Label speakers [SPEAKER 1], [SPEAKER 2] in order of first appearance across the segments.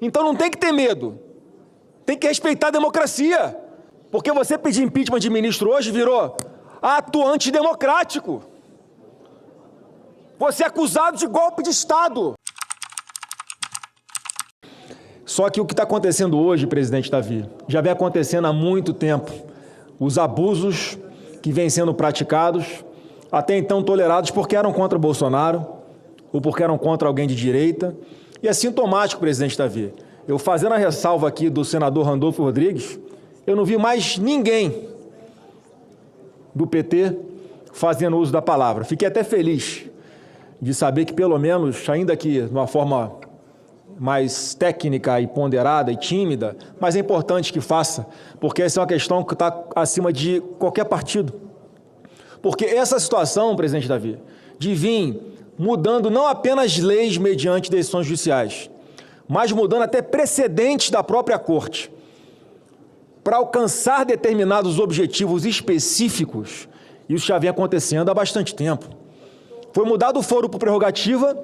[SPEAKER 1] Então não tem que ter medo, tem que respeitar a democracia, porque você pedir impeachment de ministro hoje virou ato antidemocrático. Você é acusado de golpe de Estado. Só que o que está acontecendo hoje, presidente Davi, já vem acontecendo há muito tempo. Os abusos que vêm sendo praticados, até então tolerados porque eram contra o Bolsonaro ou porque eram contra alguém de direita. E é sintomático, presidente Davi. Eu fazendo a ressalva aqui do senador Randolfo Rodrigues, eu não vi mais ninguém do PT fazendo uso da palavra. Fiquei até feliz de saber que, pelo menos, ainda que de uma forma mais técnica e ponderada e tímida, mas é importante que faça, porque essa é uma questão que está acima de qualquer partido. Porque essa situação, presidente Davi, de vir mudando não apenas leis mediante decisões judiciais, mas mudando até precedentes da própria Corte, para alcançar determinados objetivos específicos, isso já vem acontecendo há bastante tempo. Foi mudado o foro por prerrogativa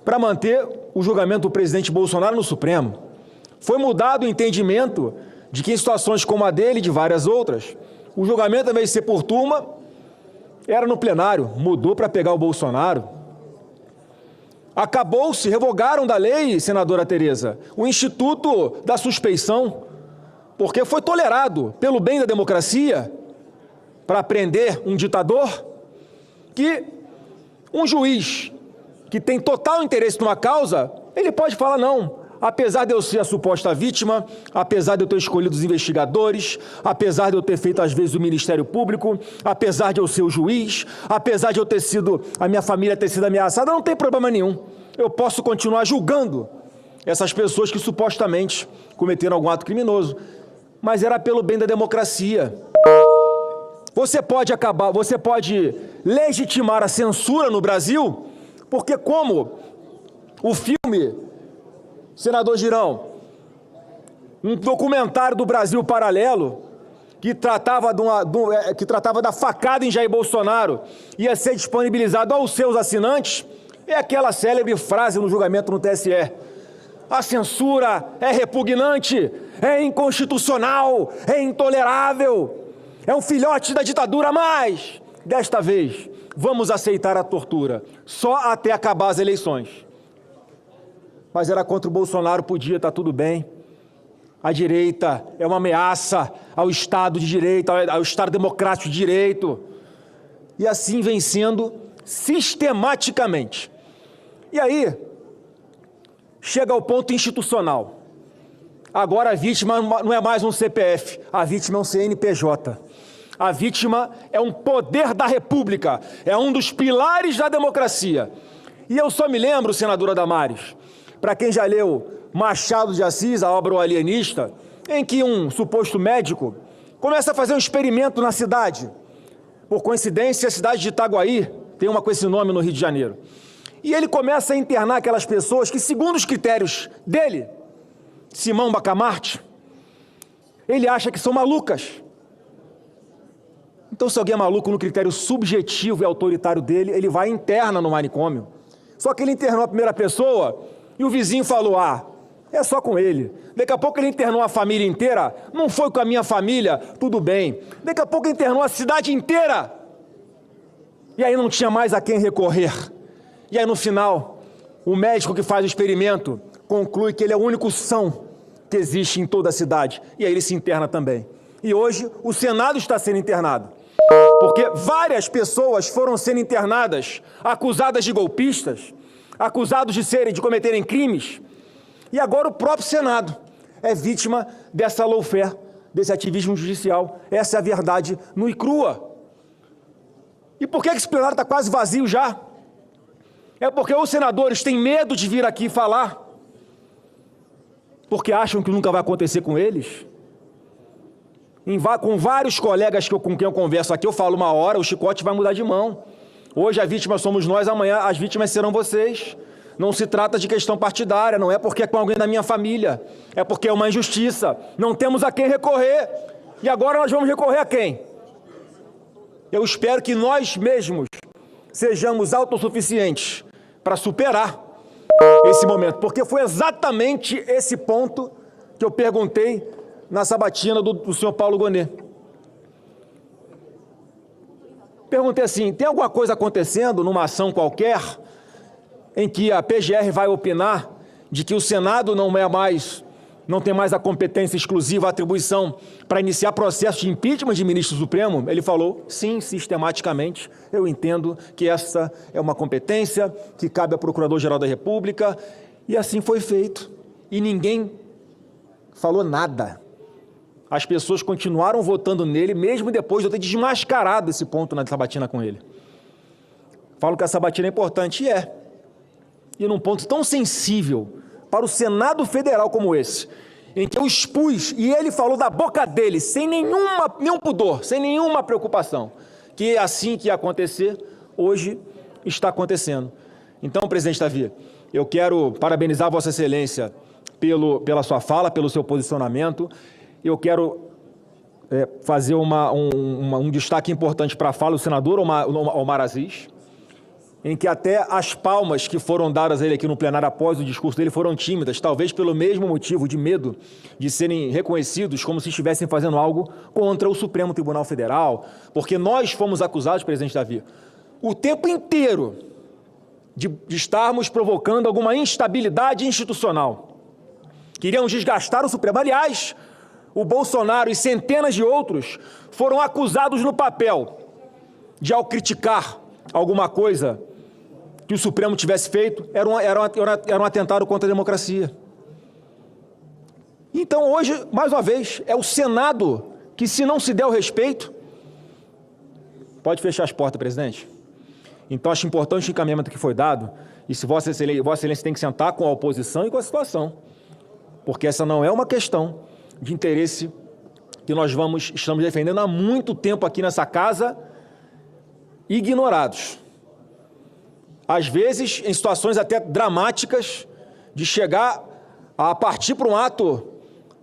[SPEAKER 1] para manter o julgamento do presidente Bolsonaro no Supremo. Foi mudado o entendimento de que em situações como a dele e de várias outras, o julgamento, ao invés de ser por turma, era no plenário, mudou para pegar o Bolsonaro. Acabou-se, revogaram da lei, senadora Tereza, o instituto da suspeição, porque foi tolerado pelo bem da democracia para prender um ditador, que um juiz que tem total interesse numa causa, ele pode falar não, apesar de eu ser a suposta vítima, apesar de eu ter escolhido os investigadores, apesar de eu ter feito às vezes o Ministério Público, apesar de eu ser o juiz, apesar de eu ter sido, a minha família ter sido ameaçada, não tem problema nenhum. Eu posso continuar julgando essas pessoas que supostamente cometeram algum ato criminoso, mas era pelo bem da democracia. Você pode legitimar a censura no Brasil, porque como o filme, senador Girão, um documentário do Brasil Paralelo, que tratava da facada em Jair Bolsonaro, ia ser disponibilizado aos seus assinantes, é aquela célebre frase no julgamento no TSE. A censura é repugnante, é inconstitucional, é intolerável. É um filhote da ditadura, mas, desta vez, vamos aceitar a tortura, só até acabar as eleições. Mas era contra o Bolsonaro, podia, tá tudo bem. A direita é uma ameaça ao Estado de Direito, ao Estado democrático de direito. E assim vem sendo sistematicamente. E aí, chega ao ponto institucional. Agora a vítima não é mais um CPF, a vítima é um CNPJ. A vítima é um poder da República, é um dos pilares da democracia. E eu só me lembro, senadora Damares, para quem já leu Machado de Assis, a obra O Alienista, em que um suposto médico começa a fazer um experimento na cidade. Por coincidência, a cidade de Itaguaí tem uma com esse nome no Rio de Janeiro. E ele começa a internar aquelas pessoas que, segundo os critérios dele, Simão Bacamarte, ele acha que são malucas. Então, se alguém é maluco no critério subjetivo e autoritário dele, ele vai e interna no manicômio. Só que ele internou a primeira pessoa e o vizinho falou, é só com ele. Daqui a pouco ele internou a família inteira, não foi com a minha família, tudo bem. Daqui a pouco internou a cidade inteira. E aí não tinha mais a quem recorrer. E aí, no final, o médico que faz o experimento conclui que ele é o único são que existe em toda a cidade. E aí ele se interna também. E hoje o Senado está sendo internado, porque várias pessoas foram sendo internadas, acusadas de golpistas, acusados de cometerem crimes, e agora o próprio Senado é vítima dessa lawfare, desse ativismo judicial. Essa é a verdade nua e crua. E por que esse plenário está quase vazio já? É porque os senadores têm medo de vir aqui falar, porque acham que nunca vai acontecer com eles. Com vários colegas com quem eu converso aqui, eu falo uma hora, o chicote vai mudar de mão. Hoje a vítima somos nós, amanhã as vítimas serão vocês. Não se trata de questão partidária, não é porque é com alguém da minha família, é porque é uma injustiça. Não temos a quem recorrer. E agora nós vamos recorrer a quem? Eu espero que nós mesmos sejamos autossuficientes para superar esse momento, porque foi exatamente esse ponto que eu perguntei na sabatina do senhor Paulo Gonet. Perguntei assim, tem alguma coisa acontecendo numa ação qualquer em que a PGR vai opinar de que o Senado não tem mais a competência exclusiva, a atribuição para iniciar processo de impeachment de ministro supremo? Ele falou, sim, sistematicamente, eu entendo que essa é uma competência que cabe ao Procurador-Geral da República, e assim foi feito. E ninguém falou nada. As pessoas continuaram votando nele, mesmo depois de eu ter desmascarado esse ponto na sabatina com ele. Falo que a sabatina é importante, e é. E num ponto tão sensível para o Senado Federal como esse, em que eu expus, e ele falou da boca dele, sem nenhum pudor, sem nenhuma preocupação, que assim que ia acontecer, hoje está acontecendo. Então, presidente Davi, eu quero parabenizar Vossa Excelência pela sua fala, pelo seu posicionamento. Eu quero fazer um destaque importante para a fala do senador Omar Aziz, em que até as palmas que foram dadas a ele aqui no plenário após o discurso dele foram tímidas, talvez pelo mesmo motivo de medo de serem reconhecidos como se estivessem fazendo algo contra o Supremo Tribunal Federal, porque nós fomos acusados, presidente Davi, o tempo inteiro de estarmos provocando alguma instabilidade institucional. Queríamos desgastar o Supremo. Aliás, o Bolsonaro e centenas de outros foram acusados no papel de, ao criticar alguma coisa que o Supremo tivesse feito, era um atentado contra a democracia. Então, hoje, mais uma vez, é o Senado que, se não se der o respeito... Pode fechar as portas, presidente? Então, acho importante o encaminhamento que foi dado, e se Vossa Excelência tem que sentar com a oposição e com a situação, porque essa não é uma questão de interesse que nós estamos defendendo há muito tempo aqui nessa casa, ignorados. Às vezes, em situações até dramáticas, de chegar a partir para um ato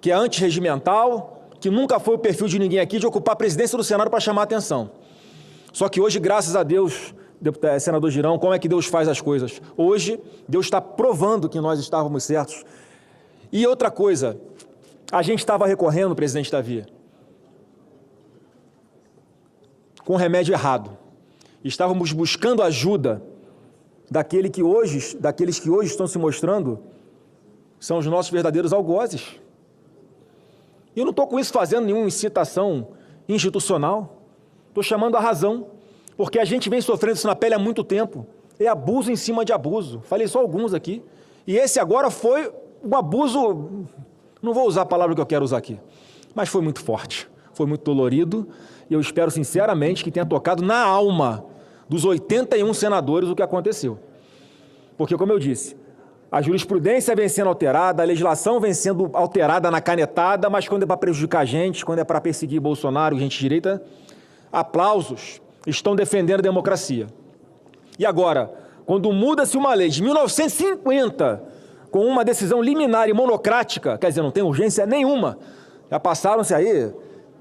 [SPEAKER 1] que é antirregimental, que nunca foi o perfil de ninguém aqui, de ocupar a presidência do Senado para chamar a atenção. Só que hoje, graças a Deus, senador Girão, como é que Deus faz as coisas? Hoje, Deus está provando que nós estávamos certos. E outra coisa, a gente estava recorrendo, presidente Davi, com remédio errado. Estávamos buscando ajuda daqueles que hoje estão se mostrando são os nossos verdadeiros algozes. E eu não estou com isso fazendo nenhuma incitação institucional. Estou chamando a razão, porque a gente vem sofrendo isso na pele há muito tempo. É abuso em cima de abuso. Falei só alguns aqui. E esse agora foi um abuso, não vou usar a palavra que eu quero usar aqui, mas foi muito forte, foi muito dolorido, e eu espero sinceramente que tenha tocado na alma dos 81 senadores o que aconteceu. Porque, como eu disse, a jurisprudência vem sendo alterada, a legislação vem sendo alterada na canetada, mas quando é para prejudicar a gente, quando é para perseguir Bolsonaro, gente de direita, aplausos, estão defendendo a democracia. E agora, quando muda-se uma lei de 1950, com uma decisão liminar e monocrática, quer dizer, não tem urgência nenhuma, já passaram-se aí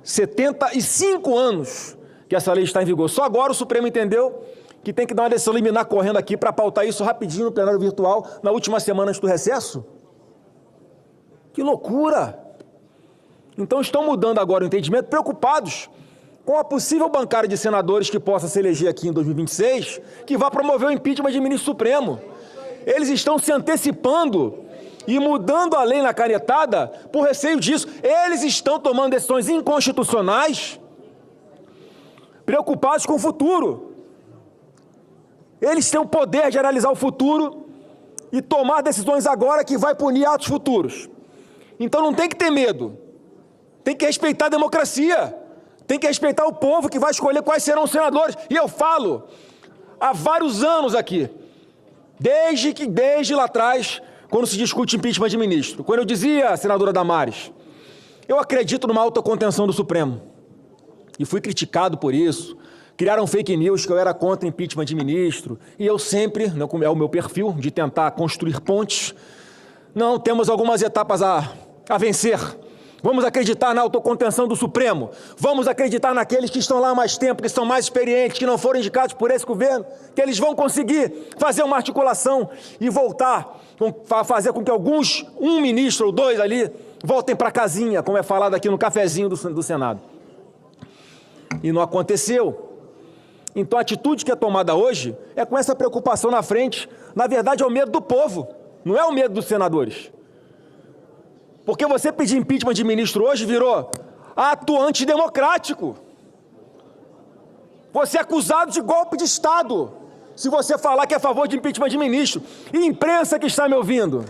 [SPEAKER 1] 75 anos que essa lei está em vigor. Só agora o Supremo entendeu que tem que dar uma decisão liminar correndo aqui para pautar isso rapidinho no plenário virtual na última semana antes do recesso? Que loucura! Então estão mudando agora o entendimento, preocupados com a possível bancada de senadores que possa se eleger aqui em 2026, que vai promover o impeachment de ministro supremo. Eles estão se antecipando e mudando a lei na canetada por receio disso. Eles estão tomando decisões inconstitucionais, preocupados com o futuro. Eles têm o poder de analisar o futuro e tomar decisões agora que vai punir atos futuros. Então não tem que ter medo, tem que respeitar a democracia, tem que respeitar o povo que vai escolher quais serão os senadores. E eu falo há vários anos aqui, desde lá atrás, quando se discute impeachment de ministro. Quando eu dizia, senadora Damares, eu acredito numa alta contenção do Supremo. E fui criticado por isso. Criaram fake news que eu era contra impeachment de ministro. E eu sempre, é o meu perfil, de tentar construir pontes. Não, temos algumas etapas a vencer. Vamos acreditar na autocontenção do Supremo. Vamos acreditar naqueles que estão lá há mais tempo, que são mais experientes, que não foram indicados por esse governo, que eles vão conseguir fazer uma articulação e voltar, fazer com que um ministro ou dois ali, voltem para a casinha, como é falado aqui no cafezinho do Senado. E não aconteceu. Então a atitude que é tomada hoje é com essa preocupação na frente. Na verdade é o medo do povo, não é o medo dos senadores. Porque você pedir impeachment de ministro hoje virou ato antidemocrático. Você é acusado de golpe de Estado, se você falar que é a favor de impeachment de ministro. E imprensa que está me ouvindo,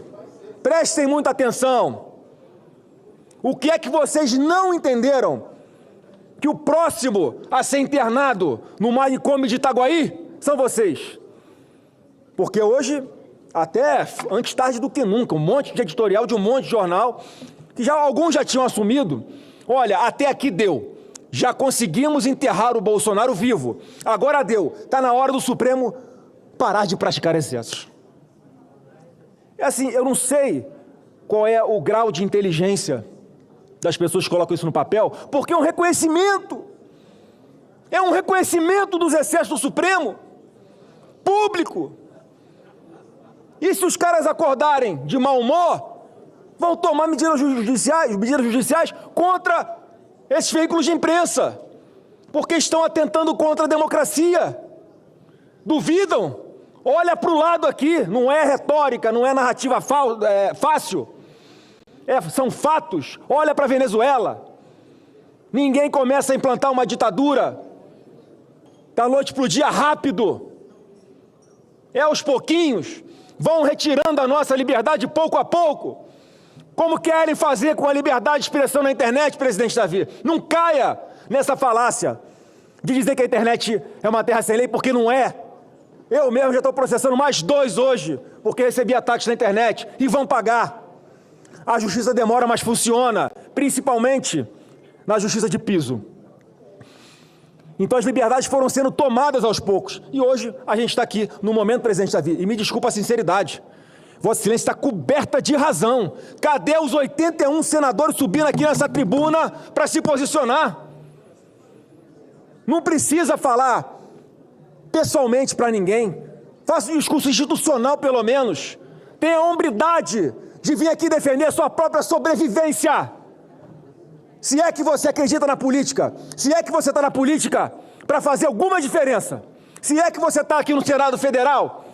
[SPEAKER 1] prestem muita atenção. O que é que vocês não entenderam? Que o próximo a ser internado no manicômio de Itaguaí são vocês. Porque hoje, até antes tarde do que nunca, um monte de editorial de um monte de jornal, que alguns já tinham assumido, olha, até aqui deu, já conseguimos enterrar o Bolsonaro vivo, agora deu, está na hora do Supremo parar de praticar excessos. É assim, eu não sei qual é o grau de inteligência das pessoas que colocam isso no papel, porque é um reconhecimento dos excessos do Supremo, público. E se os caras acordarem de mau humor, vão tomar medidas judiciais contra esses veículos de imprensa, porque estão atentando contra a democracia. Duvidam? Olha para o lado aqui, não é retórica, não é narrativa fácil. São fatos. Olha para a Venezuela. Ninguém começa a implantar uma ditadura da noite para o dia rápido. É aos pouquinhos. Vão retirando a nossa liberdade pouco a pouco. Como querem fazer com a liberdade de expressão na internet, presidente Davi? Não caia nessa falácia de dizer que a internet é uma terra sem lei, porque não é. Eu mesmo já estou processando mais 2 hoje, porque recebi ataques na internet e vão pagar. A justiça demora, mas funciona, principalmente na justiça de piso. Então as liberdades foram sendo tomadas aos poucos. E hoje a gente está aqui no momento, presidente Davi, e me desculpa a sinceridade, Vossa Excelência está coberta de razão. Cadê os 81 senadores subindo aqui nessa tribuna para se posicionar? Não precisa falar pessoalmente para ninguém. Faça um discurso institucional, pelo menos. Tenha a hombridade de vir aqui defender a sua própria sobrevivência. Se é que você acredita na política, se é que você está na política para fazer alguma diferença, se é que você está aqui no Senado Federal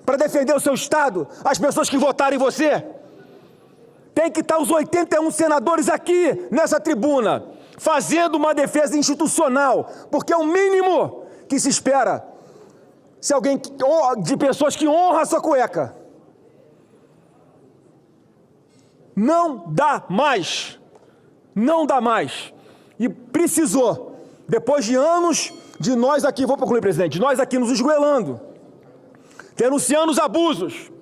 [SPEAKER 1] para defender o seu Estado, as pessoas que votaram em você, tem que estar os 81 senadores aqui nessa tribuna, fazendo uma defesa institucional, porque é o mínimo que se espera se alguém de pessoas que honram a sua cueca. Não dá mais. Não dá mais. E precisou, depois de anos de nós aqui, vou concluir, presidente, de nós aqui nos esgoelando, denunciando os abusos.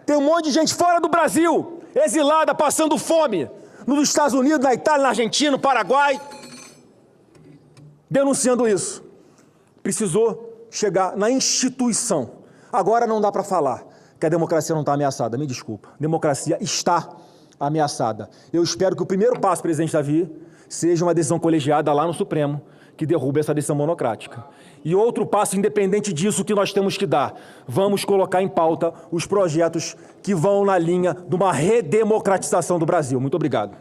[SPEAKER 1] Tem um monte de gente fora do Brasil, exilada, passando fome, nos Estados Unidos, na Itália, na Argentina, no Paraguai, denunciando isso. Precisou chegar na instituição. Agora não dá para falar que a democracia não está ameaçada. Me desculpa, a democracia está ameaçada. Eu espero que o primeiro passo, presidente Davi, seja uma decisão colegiada lá no Supremo, que derrube essa decisão monocrática. E outro passo, independente disso, que nós temos que dar, vamos colocar em pauta os projetos que vão na linha de uma redemocratização do Brasil. Muito obrigado.